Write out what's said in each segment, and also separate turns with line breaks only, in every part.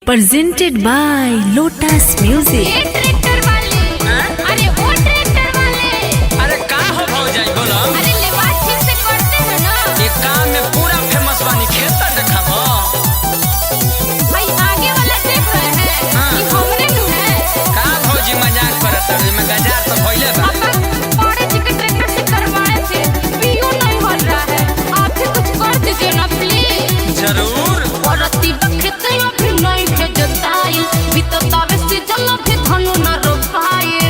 presented by Lotus Music।
Tractor वाले अरे वो ट्रैक्टर वाले
अरे का हो भौजाई बोलो।
अरे लेवाट ठीक से करते हैं ना।
ये काम में पूरा फेमस बानी खेत दिखाबो।
भाई आगे वाला देख रहे हैं कि हमने नु है
का भौजी मजाक करत है में गजार तो भइले बा।
पापा बड़े जी के ट्रैक्टर से करवाए थे पीओ नहीं हो रहा है आप ही कुछ कर दीजिए ना प्लीज।
जरूर
औरती बखते अभी नहीं भेजताई बीततावे से जल भी धनु न रोपाए।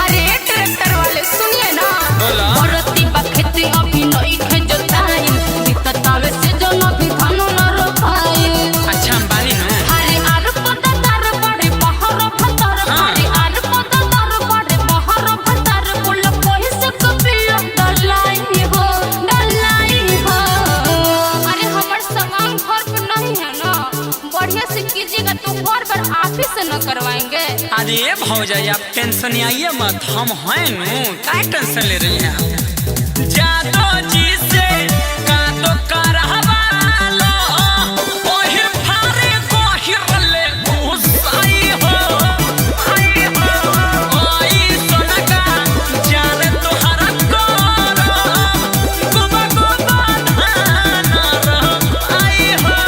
अरे ट्रैक्टर वाले सुनिए ना
बोलो।
औरती बखते अभी नहीं भेजताई बीततावे से जल भी धनु न रोपाए।
अच्छा हम बानी नु।
अरे आर पदार बड़े बहर भतर अरे आर पदार बड़े बहर भतर बोल कोई से कपिल डलाई हो डलाई हो। अरे हमर सामान घर पे नहीं है ना बढ़िया से कीजिएगा तो घर पर आप ही से न करवाएंगे।
अरे ये भौजाई आप टेंशन आइए मत हम हैं नु का टेंशन ले रही हैं। जादो जी से का तो करहवा लो ओहिर फारे गोहिर ले घुसाई हो आई हो ओई सोनका जाने तोहरा करो गुबा गुबा धान आई हो।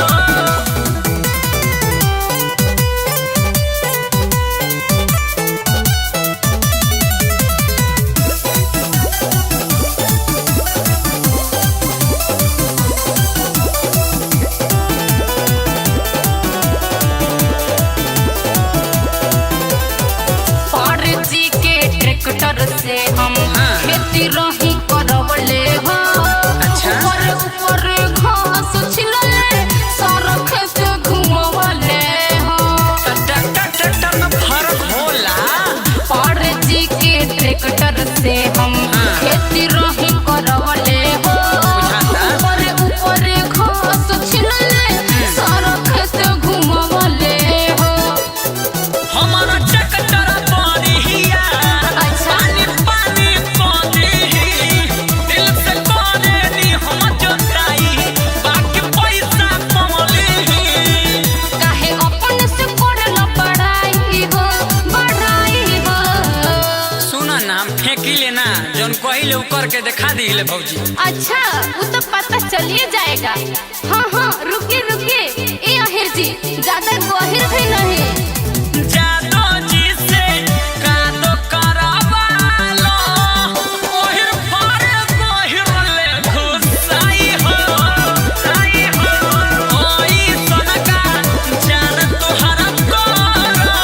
जी के ट्रैक्टर से हम खेती रही करवले हो।
अच्छा।
ऊपर ऊपर घास छिलले सारा खेत घुमवले हो।
ट्रैक्टर में फर्क होला।
पर जी के ट्रैक्टर से हम खेती रही करवले हो।
बुझाता।
ऊपर ऊपर घास छिलले सारा खेत घुमवले हो।
हमारा ट्रैक्टर बढ़िया
अच्छा।
पानी पानी कोनी दिल से कोने नी हम जोताई बाकी पैसा कमली।
काहे अपन से करला बढ़ाई हो बढ़ाई हो।
सुना ना हम फेंकी लेना जौन कहिले उ करके दिखा दी ले भौजी।
अच्छा वो तो पता चलिए जाएगा। हाँ हाँ रुकिए रुकिए ए अहिर जी ज्यादा गहिर भी नहीं।
जादो जी से का तो करवा लो ओहिर फारे गोहिर ले घुसाई हो आई हो ओई सोनका जान तोहरा करो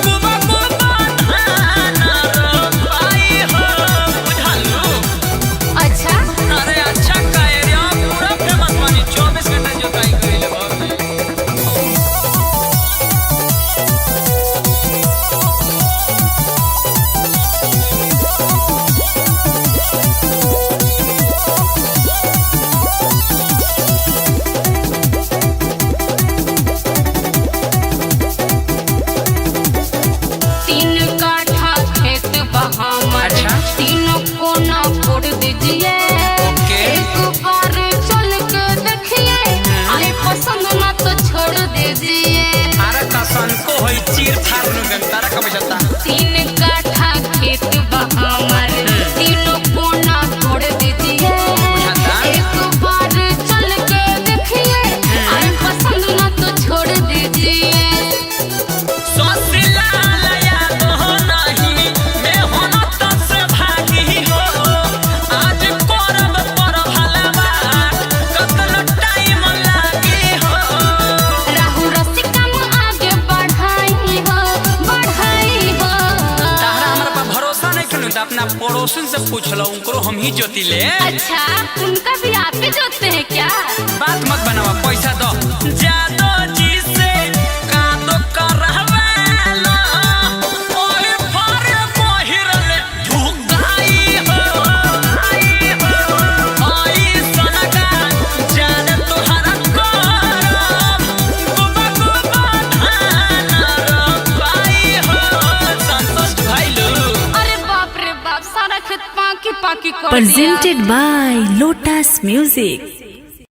गुबा गुबा धान रोपाई हो बुझालू।
अच्छा
अरे अच्छा कहे रे पूरा फेमस बानी 24 घंटा जोताई कइले बाबू।
तीन काठा खेत बहामर
अच्छा।
तीनों कोना फोड़ दीजिए।
ओके।
एक बार चल के देखिए आए पसंद ना तो छोड़ दीजिए।
अरे कसन को होई चीर फाड़ नु गंतारा का बचता।
तीन काठा खेत बहामर तीनों कोना छोड़ दीजिए।
बुझाता।
एक बार चल के देखिए आए पसंद ना तो छोड़ दीजिए।
सोसिला लया तो नहीं मैं होना तो से भागी हो आज करब पर भलवा कतनो टाइम लागी हो।
राहु रसिका आगे बढ़ाई हो बढ़ाई हो।
तारा हमरा पर भरोसा नहीं कनु त अपना पड़ोसन से पूछ लो उनको हम ही जोती ले।
अच्छा उनका भी आप ही जोते हैं क्या?
बात मत बनावा पैसा दो। जादो जी से का तो करहवा लो ओए फारे गोहिर ले ढुकाई हो आई हो ओई सोनका जान तोहरा करो गुबा गुबा धान रोपाई हो। संतोष भाईलू।
अरे बाप रे बाप सारा खेत पाकी पाकी कर दिया।
Presented by Lotus Music।